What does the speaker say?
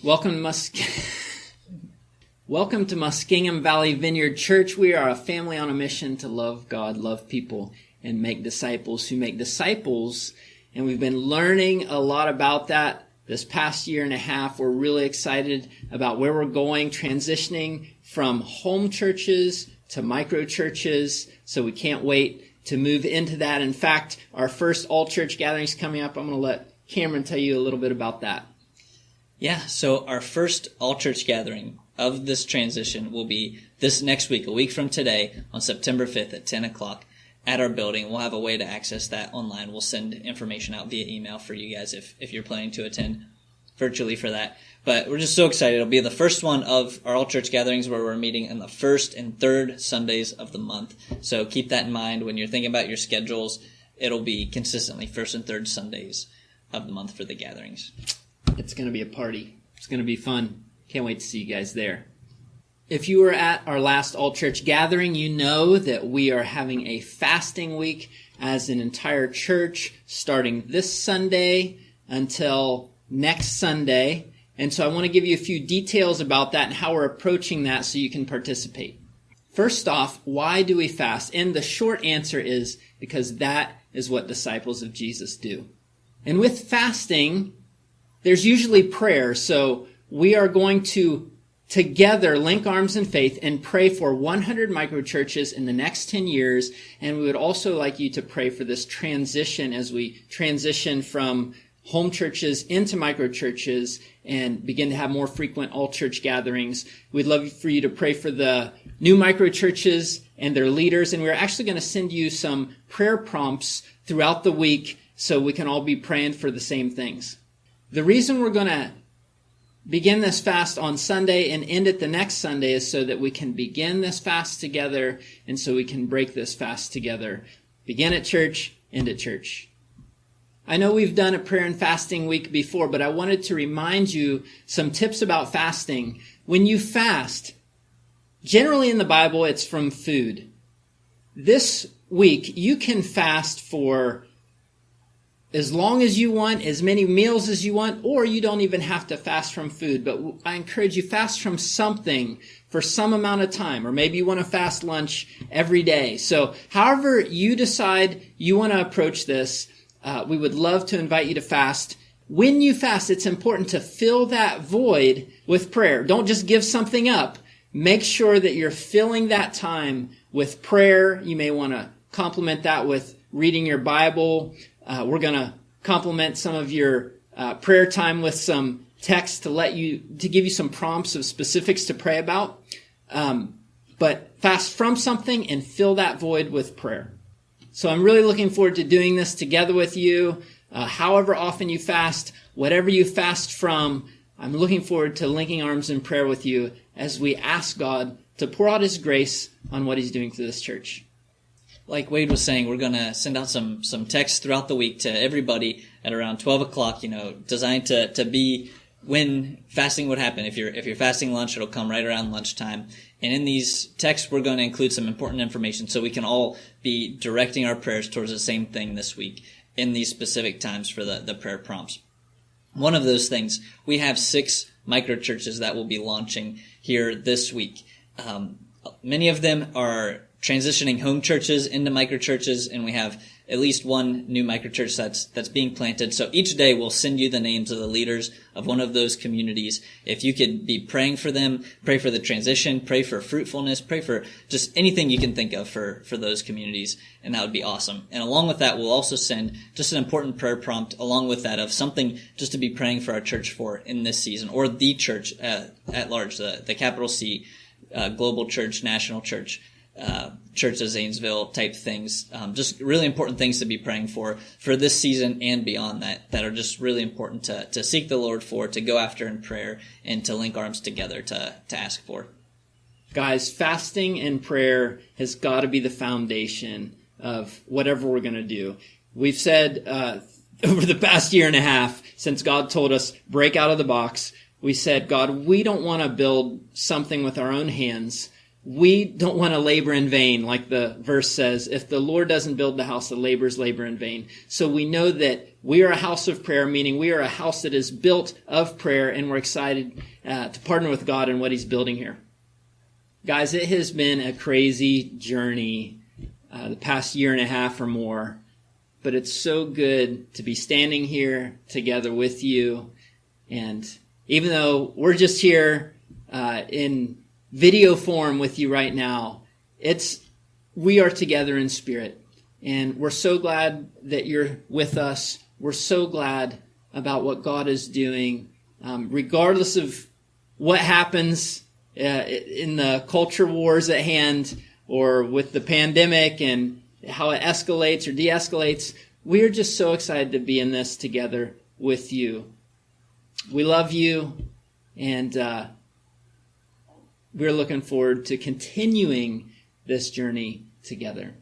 Welcome to Muskingum Valley Vineyard Church. We are a family on a mission to love God, love people, and make disciples who make disciples. And we've been learning a lot about that this past year and a half. We're really excited about where we're going, transitioning from home churches to micro churches. So we can't wait to move into that. In fact, our first all-church gathering is coming up. I'm going to let Cameron tell you a little bit about that. Yeah, so our first all-church gathering of this transition will be this next week, a week from today, on September 5th at 10 o'clock at our building. We'll have a way to access that online. We'll send information out via email for you guys if you're planning to attend virtually for that. But we're just so excited. It'll be the first one of our all-church gatherings where we're meeting on the first and third Sundays of the month. So keep that in mind when you're thinking about your schedules. It'll be consistently first and third Sundays of the month for the gatherings. It's going to be a party. It's going to be fun. Can't wait to see you guys there. If you were at our last all-church gathering, you know that we are having a fasting week as an entire church starting this Sunday until next Sunday. And so I want to give you a few details about that and how we're approaching that so you can participate. First off, why do we fast? And the short answer is because that is what disciples of Jesus do. And with fasting, there's usually prayer, so we are going to together link arms in faith and pray for 100 microchurches in the next 10 years, and we would also like you to pray for this transition as we transition from home churches into microchurches and begin to have more frequent all-church gatherings. We'd love for you to pray for the new microchurches and their leaders, and we're actually going to send you some prayer prompts throughout the week so we can all be praying for the same things. The reason we're going to begin this fast on Sunday and end it the next Sunday is so that we can begin this fast together and so we can break this fast together. Begin at church, end at church. I know we've done a prayer and fasting week before, but I wanted to remind you some tips about fasting. When you fast, generally in the Bible, it's from food. This week, you can fast for as long as you want, as many meals as you want, or you don't even have to fast from food. But I encourage you, fast from something for some amount of time, or maybe you want to fast lunch every day. So however you decide you want to approach this, we would love to invite you to fast. When you fast, it's important to fill that void with prayer. Don't just give something up. Make sure that you're filling that time with prayer. You may want to complement that with reading your Bible. We're going to complement some of your prayer time with some text to give you some prompts of specifics to pray about. But fast from something and fill that void with prayer. So I'm really looking forward to doing this together with you. However often you fast, whatever you fast from, I'm looking forward to linking arms in prayer with you as we ask God to pour out His grace on what He's doing through this church. Like Wade was saying, we're going to send out some texts throughout the week to everybody at around 12 o'clock, designed to be when fasting would happen. If you're fasting lunch, it'll come right around lunchtime. And in these texts, we're going to include some important information so we can all be directing our prayers towards the same thing this week in these specific times for the prayer prompts. One of those things, we have 6 microchurches that will be launching here this week. Many of them are transitioning home churches into microchurches, and we have at least one new microchurch that's being planted. So each day we'll send you the names of the leaders of one of those communities. If you could be praying for them, pray for the transition, pray for fruitfulness, pray for just anything you can think of for those communities, and that would be awesome. And along with that, we'll also send just an important prayer prompt along with that of something just to be praying for our church for in this season, or the church at large, the capital C, global church, national church. Church of Zanesville type things, just really important things to be praying for this season and beyond that are just really important to seek the Lord for, to go after in prayer, and to link arms together to ask for. Guys, fasting and prayer has got to be the foundation of whatever we're going to do. We've said over the past year and a half, since God told us, break out of the box, we said, God, we don't want to build something with our own hands. we don't want to labor in vain, like the verse says. If the Lord doesn't build the house, the laborers labor in vain. So we know that we are a house of prayer, meaning we are a house that is built of prayer, and we're excited to partner with God in what he's building here. Guys, it has been a crazy journey the past year and a half or more, but it's so good to be standing here together with you. And even though we're just here in video form with you right now, we are together in spirit. And we're so glad that you're with us. We're so glad about what God is doing, regardless of what happens in the culture wars at hand, or with the pandemic and how it escalates or de-escalates. We are just so excited to be in this together with you. We love you, and we're looking forward to continuing this journey together.